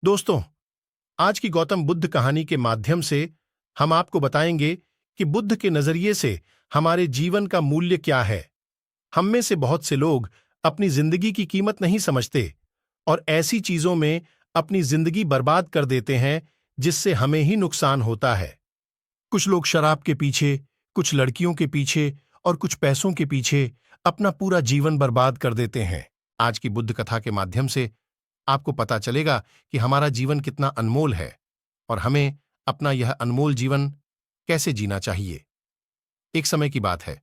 दोस्तों, आज की गौतम बुद्ध कहानी के माध्यम से हम आपको बताएंगे कि बुद्ध के नजरिए से हमारे जीवन का मूल्य क्या है। हम में से बहुत से लोग अपनी जिंदगी की कीमत नहीं समझते और ऐसी चीजों में अपनी जिंदगी बर्बाद कर देते हैं जिससे हमें ही नुकसान होता है। कुछ लोग शराब के पीछे, कुछ लड़कियों के पीछे और कुछ पैसों के पीछे अपना पूरा जीवन बर्बाद कर देते हैं। आज की बुद्ध कथा के माध्यम से आपको पता चलेगा कि हमारा जीवन कितना अनमोल है और हमें अपना यह अनमोल जीवन कैसे जीना चाहिए। एक समय की बात है,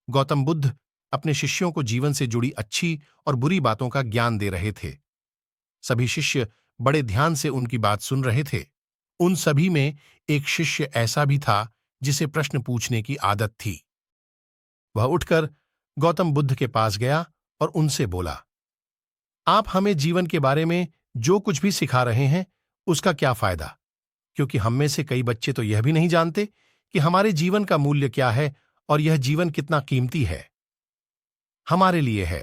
गौतम बुद्ध अपने शिष्यों को जीवन से जुड़ी अच्छी और बुरी बातों का ज्ञान दे रहे थे। सभी शिष्य बड़े ध्यान से उनकी बात सुन रहे थे। उन सभी में एक शिष्य ऐसा भी था जिसे प्रश्न पूछने की आदत थी। वह उठकर गौतम बुद्ध के पास गया और उनसे बोला, आप हमें जीवन के बारे में जो कुछ भी सिखा रहे हैं उसका क्या फायदा, क्योंकि हम में से कई बच्चे तो यह भी नहीं जानते कि हमारे जीवन का मूल्य क्या है और यह जीवन कितना कीमती है हमारे लिए है।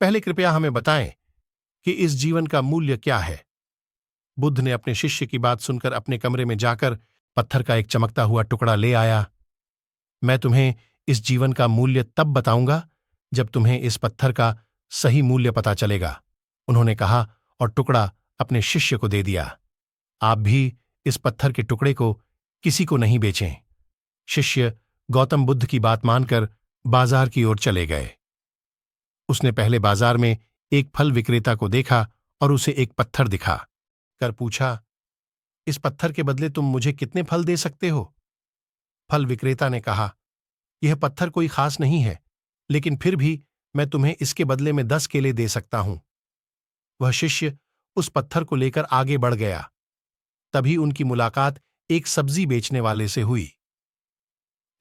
पहले कृपया हमें बताएं कि इस जीवन का मूल्य क्या है। बुद्ध ने अपने शिष्य की बात सुनकर अपने कमरे में जाकर पत्थर का एक चमकता हुआ टुकड़ा ले आया। मैं तुम्हें इस जीवन का मूल्य तब बताऊंगा जब तुम्हें इस पत्थर का सही मूल्य पता चलेगा, उन्होंने कहा और टुकड़ा अपने शिष्य को दे दिया। आप भी इस पत्थर के टुकड़े को किसी को नहीं बेचें। शिष्य गौतम बुद्ध की बात मानकर बाजार की ओर चले गए। उसने पहले बाजार में एक फल विक्रेता को देखा और उसे एक पत्थर दिखा कर पूछा, इस पत्थर के बदले तुम मुझे कितने फल दे सकते हो? फल विक्रेता ने कहा, यह पत्थर कोई खास नहीं है, लेकिन फिर भी मैं तुम्हें इसके बदले में 10 केले दे सकता हूं। वह शिष्य उस पत्थर को लेकर आगे बढ़ गया। तभी उनकी मुलाकात एक सब्जी बेचने वाले से हुई।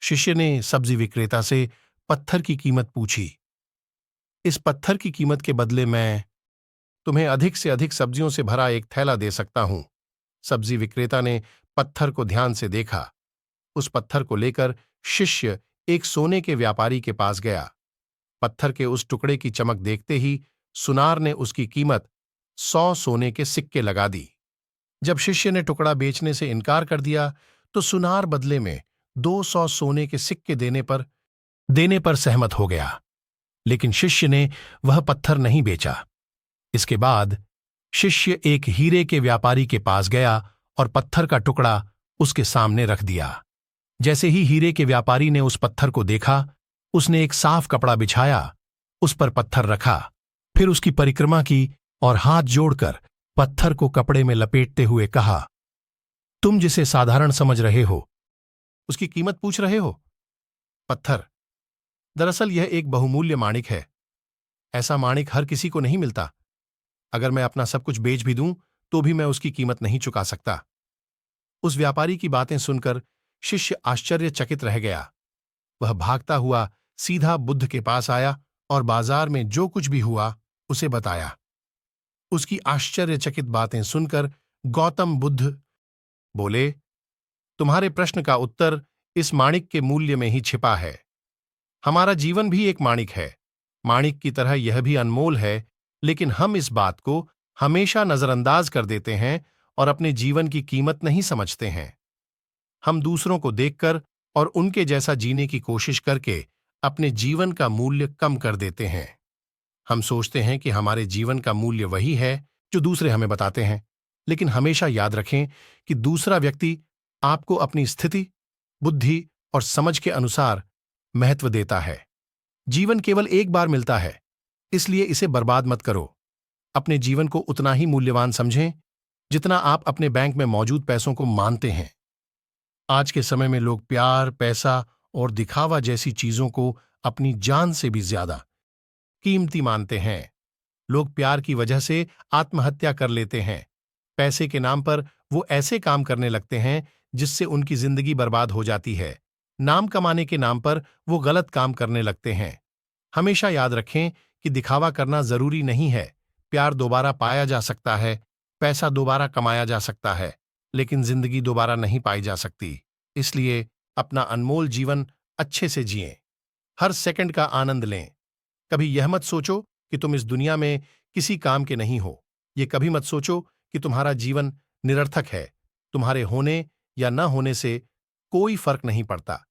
शिष्य ने सब्जी विक्रेता से पत्थर की कीमत पूछी। इस पत्थर की कीमत के बदले मैं तुम्हें अधिक से अधिक सब्जियों से भरा एक थैला दे सकता हूं। सब्जी विक्रेता ने पत्थर को ध्यान से देखा। उस पत्थर को लेकर शिष्य एक सोने के व्यापारी के पास गया। पत्थर के उस टुकड़े की चमक देखते ही सुनार ने उसकी कीमत 100 सोने के सिक्के लगा दी। जब शिष्य ने टुकड़ा बेचने से इनकार कर दिया तो सुनार बदले में 200 सोने के सिक्के देने पर सहमत हो गया, लेकिन शिष्य ने वह पत्थर नहीं बेचा। इसके बाद शिष्य एक हीरे के व्यापारी के पास गया और पत्थर का टुकड़ा उसके सामने रख दिया। जैसे ही हीरे के व्यापारी ने उस पत्थर को देखा, उसने एक साफ कपड़ा बिछाया, उस पर पत्थर रखा, फिर उसकी परिक्रमा की और हाथ जोड़कर पत्थर को कपड़े में लपेटते हुए कहा, तुम जिसे साधारण समझ रहे हो उसकी कीमत पूछ रहे हो? पत्थर, दरअसल यह एक बहुमूल्य माणिक है। ऐसा माणिक हर किसी को नहीं मिलता। अगर मैं अपना सब कुछ बेच भी दूं तो भी मैं उसकी कीमत नहीं चुका सकता। उस व्यापारी की बातें सुनकर शिष्य आश्चर्यचकित रह गया। वह भागता हुआ सीधा बुद्ध के पास आया और बाजार में जो कुछ भी हुआ उसे बताया। उसकी आश्चर्यचकित बातें सुनकर गौतम बुद्ध बोले, तुम्हारे प्रश्न का उत्तर इस माणिक के मूल्य में ही छिपा है। हमारा जीवन भी एक माणिक है। माणिक की तरह यह भी अनमोल है, लेकिन हम इस बात को हमेशा नजरअंदाज कर देते हैं और अपने जीवन की कीमत नहीं समझते हैं। हम दूसरों को देखकर और उनके जैसा जीने की कोशिश करके अपने जीवन का मूल्य कम कर देते हैं। हम सोचते हैं कि हमारे जीवन का मूल्य वही है जो दूसरे हमें बताते हैं, लेकिन हमेशा याद रखें कि दूसरा व्यक्ति आपको अपनी स्थिति, बुद्धि और समझ के अनुसार महत्व देता है। जीवन केवल एक बार मिलता है, इसलिए इसे बर्बाद मत करो। अपने जीवन को उतना ही मूल्यवान समझें जितना आप अपने बैंक में मौजूद पैसों को मानते हैं। आज के समय में लोग प्यार, पैसा और दिखावा जैसी चीजों को अपनी जान से भी ज्यादा कीमती मानते हैं। लोग प्यार की वजह से आत्महत्या कर लेते हैं। पैसे के नाम पर वो ऐसे काम करने लगते हैं जिससे उनकी जिंदगी बर्बाद हो जाती है। नाम कमाने के नाम पर वो गलत काम करने लगते हैं। हमेशा याद रखें कि दिखावा करना जरूरी नहीं है। प्यार दोबारा पाया जा सकता है, पैसा दोबारा कमाया जा सकता है, लेकिन जिंदगी दोबारा नहीं पाई जा सकती। इसलिए अपना अनमोल जीवन अच्छे से जिएं। हर सेकंड का आनंद लें। कभी यह मत सोचो कि तुम इस दुनिया में किसी काम के नहीं हो। ये कभी मत सोचो कि तुम्हारा जीवन निरर्थक है। तुम्हारे होने या न होने से कोई फर्क नहीं पड़ता।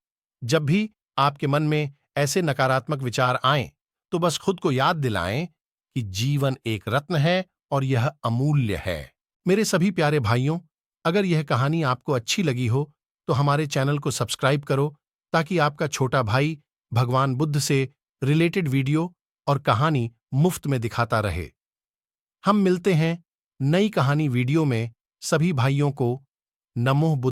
जब भी आपके मन में ऐसे नकारात्मक विचार आएं, तो बस खुद को याद दिलाएं कि जीवन एक रत्न है और यह अमूल्य है। मेरे सभी प्यारे भाइयों, अगर यह कहानी आपको अच्छी लगी हो तो हमारे चैनल को सब्सक्राइब करो, ताकि आपका छोटा भाई भगवान बुद्ध से रिलेटेड वीडियो और कहानी मुफ्त में दिखाता रहे। हम मिलते हैं नई कहानी वीडियो में। सभी भाइयों को नमो बुद्ध।